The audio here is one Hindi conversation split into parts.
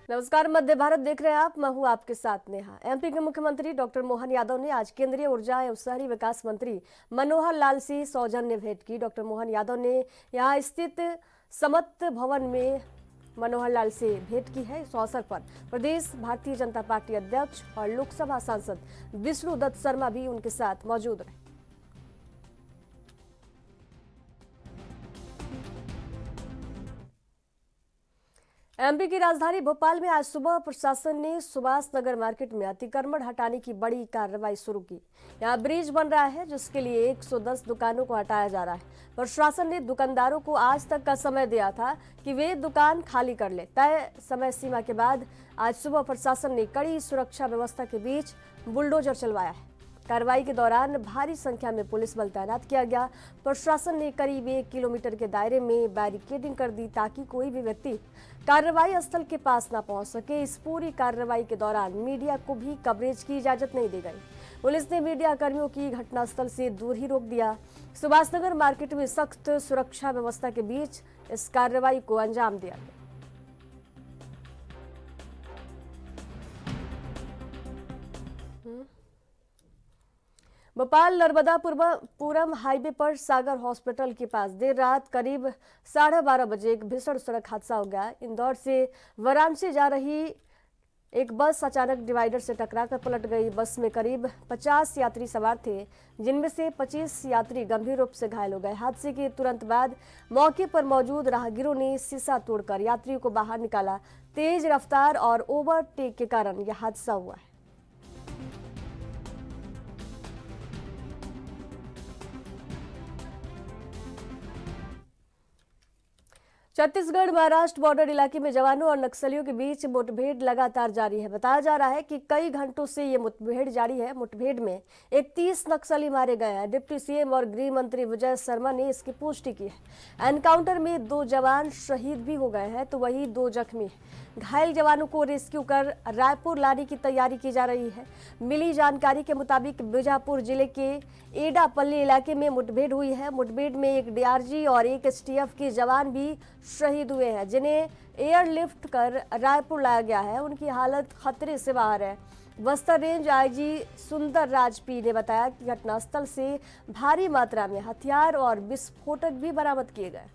नमस्कार, मध्य भारत देख रहे हैं आप। मैं हूं आपके साथ नेहा। एमपी के मुख्यमंत्री डॉक्टर मोहन यादव ने आज केंद्रीय ऊर्जा एवं शहरी विकास मंत्री मनोहर लाल से सौजन्य भेंट की। डॉक्टर मोहन यादव ने यहां स्थित समत भवन में मनोहर लाल से भेंट की है। इस अवसर पर प्रदेश भारतीय जनता पार्टी अध्यक्ष और लोकसभा सांसद विष्णु दत्त शर्मा भी उनके साथ मौजूद रहे। एमपी की राजधानी भोपाल में आज सुबह प्रशासन ने सुभाष नगर मार्केट में अतिक्रमण हटाने की बड़ी कार्रवाई शुरू की। यहां ब्रिज बन रहा है, जिसके लिए 110 दुकानों को हटाया जा रहा है। प्रशासन ने दुकानदारों को आज तक का समय दिया था कि वे दुकान खाली कर ले। तय समय सीमा के बाद आज सुबह प्रशासन ने कड़ी सुरक्षा व्यवस्था के बीच बुलडोजर चलवाया है। कार्रवाई के दौरान भारी संख्या में पुलिस बल तैनात किया गया। प्रशासन ने करीब 1 किलोमीटर के दायरे में बैरिकेडिंग कर दी ताकि कोई भी व्यक्ति कार्रवाई स्थल के पास न पहुंच सके। इस पूरी कार्रवाई के दौरान मीडिया को भी कवरेज की इजाजत नहीं दी गई। पुलिस ने मीडिया कर्मियों की घटनास्थल से दूर ही रोक दिया। सुभाषनगर मार्केट में सख्त सुरक्षा व्यवस्था के बीच इस कार्रवाई को अंजाम दिया गया। भोपाल नर्मदापुरम हाईवे पर सागर हॉस्पिटल के पास देर रात करीब 12:30 बजे एक भीषण सड़क हादसा हो गया। इंदौर से वाराणसी जा रही एक बस अचानक डिवाइडर से टकराकर पलट गई। बस में करीब 50 यात्री सवार थे, जिनमें से 25 यात्री गंभीर रूप से घायल हो गए। हादसे के तुरंत बाद मौके पर मौजूद राहगीरों ने शीशा तोड़कर यात्रियों को बाहर निकाला। तेज रफ्तार और ओवरटेक के कारण यह हादसा हुआ है। छत्तीसगढ़ महाराष्ट्र बॉर्डर इलाके में जवानों और नक्सलियों के बीच मुठभेड़ लगातार जारी है। बताया जा रहा है कि कई घंटों से ये मुठभेड़ जारी है। मुठभेड़ में 31 नक्सली मारे गए हैं। डिप्टी सीएम और गृह मंत्री विजय शर्मा ने इसकी पुष्टि की है। एनकाउंटर में 2 जवान शहीद भी हो गए हैं, तो वही 2 जख्मी हैं। घायल जवानों को रेस्क्यू कर रायपुर लाने की तैयारी की जा रही है। मिली जानकारी के मुताबिक बीजापुर जिले के एडापल्ली इलाके में मुठभेड़ हुई है। मुठभेड़ में एक डीआरजी और एक एसटीएफ के जवान भी शहीद हुए हैं, जिन्हें एयरलिफ्ट कर रायपुर लाया गया है। उनकी हालत खतरे से बाहर है। बस्तर रेंज आईजी सुंदर राज पी ने बताया कि घटनास्थल से भारी मात्रा में हथियार और विस्फोटक भी बरामद किए गए।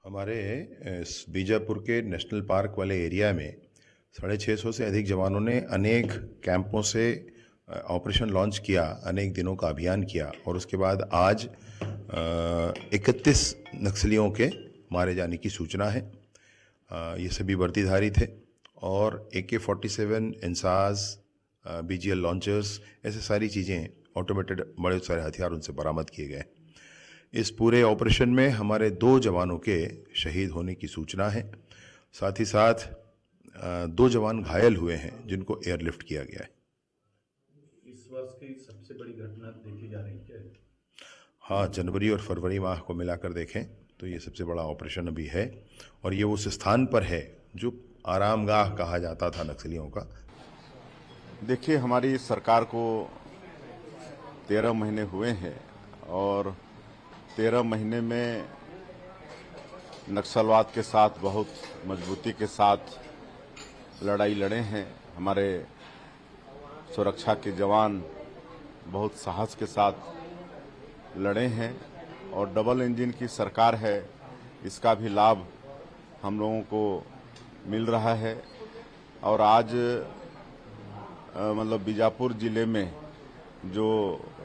हमारे इस बीजापुर के नेशनल पार्क वाले एरिया में 650 से अधिक जवानों ने अनेक कैंपों से ऑपरेशन लॉन्च किया, अनेक दिनों का अभियान किया और उसके बाद आज 31 नक्सलियों के मारे जाने की सूचना है। ये सभी वर्दीधारी थे और AK-47, इंसास, BGL लॉन्चर्स, ऐसे सारी चीज़ें, ऑटोमेटेड बड़े सारे हथियार उनसे बरामद किए गए। इस पूरे ऑपरेशन में हमारे 2 जवानों के शहीद होने की सूचना है। साथ ही साथ 2 जवान घायल हुए हैं, जिनको एयरलिफ्ट किया गया है। इस वर्ष की सबसे बड़ी घटना देखी जा रही है क्या? हाँ, जनवरी और फरवरी माह को मिलाकर देखें तो ये सबसे बड़ा ऑपरेशन अभी है और ये उस स्थान पर है जो आरामगाह कहा जाता था नक्सलियों का। देखिए, हमारी सरकार को 13 महीने हुए हैं और 13 महीने में नक्सलवाद के साथ बहुत मजबूती के साथ लड़ाई लड़े हैं। हमारे सुरक्षा के जवान बहुत साहस के साथ लड़े हैं और डबल इंजन की सरकार है, इसका भी लाभ हम लोगों को मिल रहा है। और आज मतलब बीजापुर जिले में जो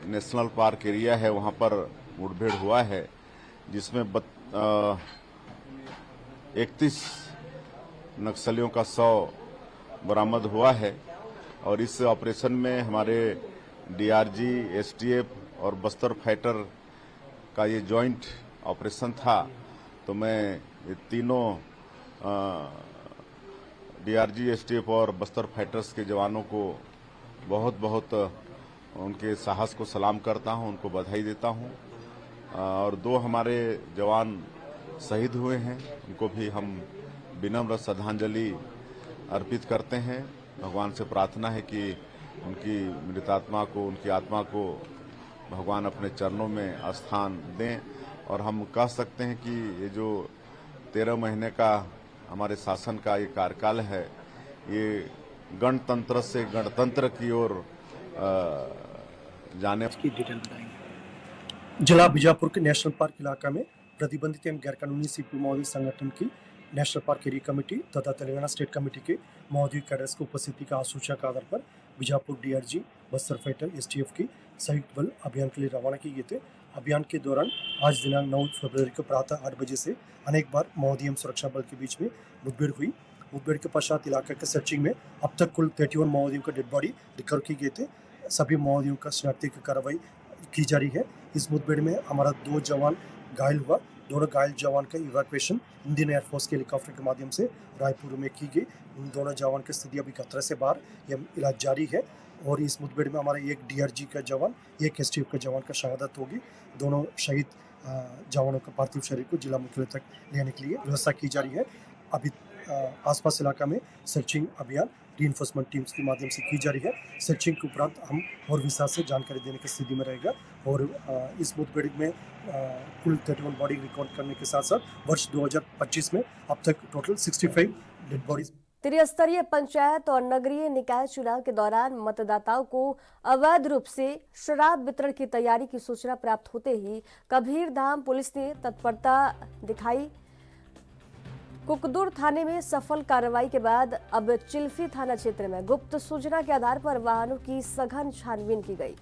नेशनल पार्क एरिया है वहाँ पर मुठभेड़ हुआ है, जिसमें 31 नक्सलियों का 100 बरामद हुआ है। और इस ऑपरेशन में हमारे डीआरजी, एसटीएफ और बस्तर फाइटर का ये जॉइंट ऑपरेशन था। तो मैं ये तीनों डीआरजी, एसटीएफ और बस्तर फाइटर्स के जवानों को बहुत बहुत उनके साहस को सलाम करता हूं, उनको बधाई देता हूं। और 2 हमारे जवान शहीद हुए हैं, उनको भी हम विनम्र श्रद्धांजलि अर्पित करते हैं। भगवान से प्रार्थना है कि उनकी मृतात्मा को, उनकी आत्मा को भगवान अपने चरणों में स्थान दें और हम कह सकते हैं कि ये जो 13 महीने का हमारे शासन का ये कार्यकाल है, ये गणतंत्र से गणतंत्र की ओर जाने की डिटेल बताएंगे। जिला बीजापुर के नेशनल पार्क इलाका में प्रतिबंधित एवं गैरकानूनी सीपी महोदय संगठन की नेशनल पार्क एरिया कमेटी तथा तेलंगाना स्टेट कमेटी के महोदय कैडर्स की उपस्थिति का आसूचना के आधार पर Bijapur DRG Bastar fighter STF की संयुक्त बल अभियान के लिए रवाना किए गए थे। अभियान के दौरान आज दिनांक 9 फरवरी को प्रातः 8 बजे से अनेक बार महोदय एवं सुरक्षा बल के बीच में मुठभेड़ हुई। मुठभेड़ के पश्चात इलाके के सर्चिंग में अब तक कुल 31 महोदयों का डेड बॉडी रिकवर की गए थे। सभी महोदयों का शनाख्ती की कार्रवाई की जा रही है। इस मुठभेड़ में हमारा 2 जवान घायल हुआ। दोनों घायल जवान का इवैक्यूएशन इंडियन एयरफोर्स के हेलीकॉप्टर के माध्यम से रायपुर में की गई। उन दोनों जवान की स्थिति अभी खतरे से बाहर, यह इलाज जारी है। और इस मुठभेड़ में हमारा एक डीआरजी का जवान, एक एसटीएफ का जवान का शहादत होगी। दोनों शहीद जवानों का पार्थिव शरीर को जिला मुख्यालय तक लेने के लिए व्यवस्था की जा रही है। अभी आसपास इलाका में सर्चिंग अभियान रीइंफोर्समेंट टीम्स के माध्यम से की जा रही है। सर्चिंग के उपरांत हम और विस्तार से जानकारी देने की स्थिति में रहेगा। और इस मुठभेड़ में कुल 31 बॉडी रिकॉर्ड करने के साथ साथ वर्ष 2025 में अब तक टोटल 65 डेड बॉडीज। त्रिस्तरीय पंचायत और नगरीय निकाय चुनाव के दौरान मतदाताओं को अवैध रूप से शराब वितरण की तैयारी की सूचना प्राप्त होते ही कबीरधाम पुलिस ने तत्परता दिखाई। कुकदुर थाने में सफल कार्रवाई के बाद अब चिल्फी थाना क्षेत्र में गुप्त सूचना के आधार पर वाहनों की सघन छानबीन की गई।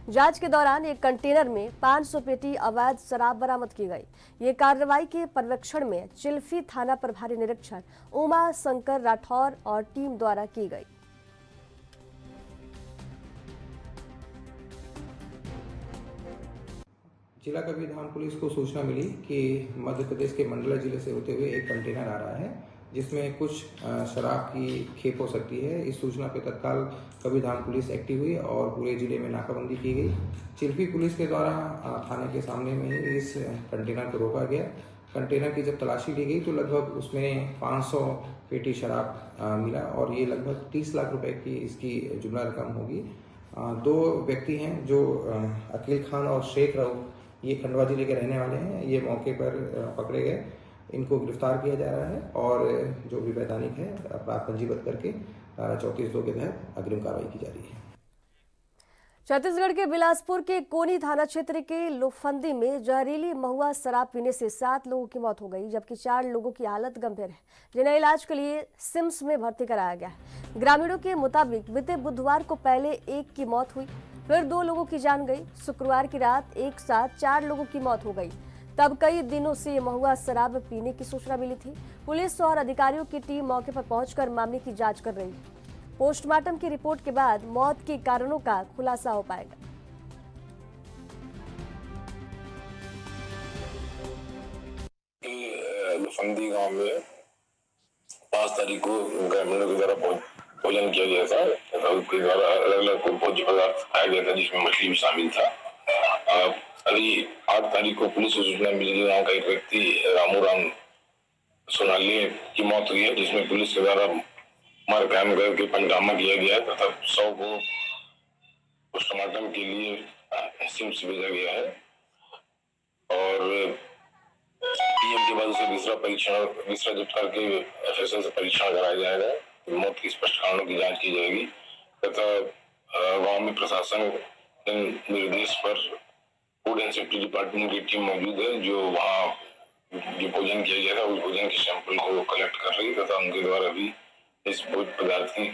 जांच के दौरान एक कंटेनर में 500 पेटी अवैध शराब बरामद की गई। ये कार्रवाई के पर्यवेक्षण में चिल्फी थाना प्रभारी निरीक्षक उमा शंकर राठौर और टीम द्वारा की गई। जिला कबीरधाम पुलिस को सूचना मिली कि मध्य प्रदेश के मंडला जिले से होते हुए एक कंटेनर आ रहा है जिसमें कुछ शराब की खेप हो सकती है। इस सूचना पे तत्काल कबीरधाम पुलिस एक्टिव हुई और पूरे जिले में नाकाबंदी की गई। चिल्फी पुलिस के द्वारा थाने के सामने में ही इस कंटेनर को रोका गया। कंटेनर की जब तलाशी ली गई तो लगभग उसमें 500 पेटी शराब मिला और ये लगभग 30 लाख रुपए की इसकी जुमला रकम होगी। 2 व्यक्ति हैं जो अकील खान और शेख रऊफ, ये खंडवा जिले के रहने वाले हैं। ये मौके पर पकड़े गए, इनको गिरफ्तार किया जा रहा है और जो भी वैधानिक है अपराध पंजीबद्ध करके 34(2) के तहत अग्रिम कार्रवाई की जा रही है। छत्तीसगढ़ के बिलासपुर के कोनी थाना क्षेत्र के लोफंदी में जहरीली महुआ शराब पीने से 7 लोगों की मौत हो गई, जबकि 4 लोगों की हालत गंभीर है, जिन्हें इलाज के लिए सिम्स में भर्ती कराया गया है। ग्रामीणों के मुताबिक बीते बुधवार को पहले एक की मौत हुई, फिर 2 लोगों की जान गई। शुक्रवार की रात एक साथ 4 लोगों की मौत हो गई। तब कई दिनों से महुआ शराब पीने की सूचना मिली थी। पुलिस और अधिकारियों की टीम मौके पर पहुंचकर मामले की जांच कर रही है। पोस्टमार्टम की रिपोर्ट के बाद मौत के कारणों का खुलासा हो पाएगा। लुफंदी गांव में 5 तारीख को ग्रामीणों के द्वारा भोजन किया गया था तथा उसके द्वारा अलग अलग भोज्य पदार्थ खाया गया था जिसमें मछली भी शामिल था। अभी 8 तारीख को पुलिस को सूचना मिली कि गाँव का एक व्यक्ति रामूराम सोनाली की मौत हुई है, जिसमें पुलिस के द्वारा मर कायम करके पंचनामा किया गया तथा 100 को पोस्टमार्टम के लिए सिम्स भेजा गया है और पीएम के बाद उसे दूसरा जब्त करके एफएसएल से परीक्षण कराया जाएगा। मौत की स्पष्ट कारणों की जांच की जाएगी तथा गांव में प्रशासन के निर्देश पर फूड एंड सेफ्टी डिपार्टमेंट की टीम मौजूद है जो वहाँ जो भोजन किया गया था उस भोजन के सैंपल को कलेक्ट कर रही तथा उनके द्वारा भी इस भोज्य पदार्थ की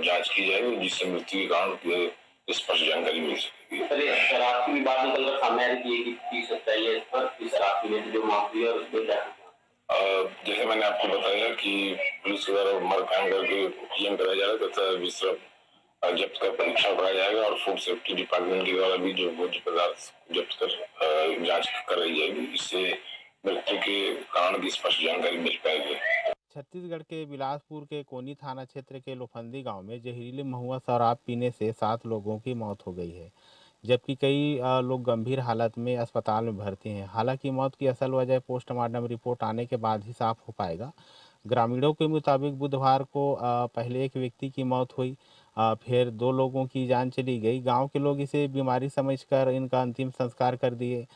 जांच की जाएगी जिससे मृत्यु के कारण की स्पष्ट जानकारी मिल सकेगी। शराब की भी बात निकलकर सामने आ रही है कि सच्चाई है इस पर कि शराब पीने से जो मौत हुई है उस पर क्या? जैसे मैंने आपको बताया कि पुलिस के द्वारा मर कायम करके पीएम कराया जा रहा है तथा विस्तार जब्त कर परीक्षण कराया जाएगा और फूड सेफ्टी डिपार्टमेंट के द्वारा भी जो भोज्य पदार्थ जब्त कर जांच कराई जाएगी, इससे मृत्यु के कारण की स्पष्ट जानकारी मिल पाएगी। छत्तीसगढ़ के बिलासपुर के कोनी थाना क्षेत्र के लोफंदी गांव में जहरीली महुआ शराब पीने से 7 लोगों की मौत हो गई है, जबकि कई लोग गंभीर हालत में अस्पताल में भर्ती हैं। हालांकि मौत की असल वजह पोस्टमार्टम रिपोर्ट आने के बाद ही साफ हो पाएगा। ग्रामीणों के मुताबिक बुधवार को पहले एक व्यक्ति की मौत हुई, फिर 2 लोगों की जान चली गई। गांव के लोग इसे बीमारी समझकर इनका अंतिम संस्कार कर दिए।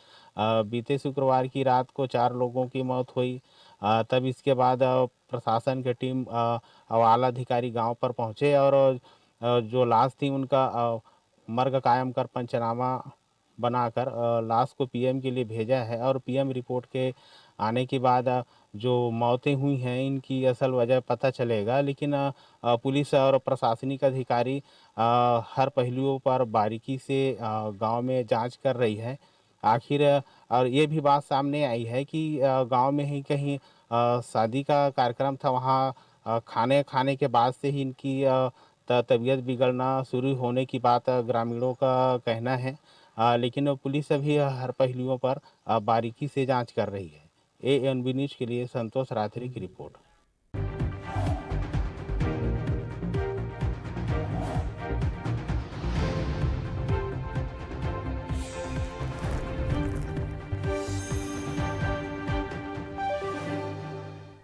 बीते शुक्रवार की रात को 4 लोगों की मौत हुई। तब इसके बाद प्रशासन की टीम आला अधिकारी गांव पर पहुंचे और जो लाश थी उनका मर्ग कायम कर पंचनामा बनाकर लाश को पीएम के लिए भेजा है और पीएम रिपोर्ट के आने के बाद जो मौतें हुई हैं इनकी असल वजह पता चलेगा। लेकिन पुलिस और प्रशासनिक अधिकारी हर पहलुओं पर बारीकी से गांव में जांच कर रही है। आखिर और ये भी बात सामने आई है कि गांव में ही कहीं शादी का कार्यक्रम था, वहाँ खाने के बाद से ही इनकी तबीयत बिगड़ना शुरू होने की बात ग्रामीणों का कहना है। लेकिन पुलिस अभी हर पहलुओं पर बारीकी से जांच कर रही है। एएनबी न्यूज़ के लिए संतोष रात्रि की रिपोर्ट।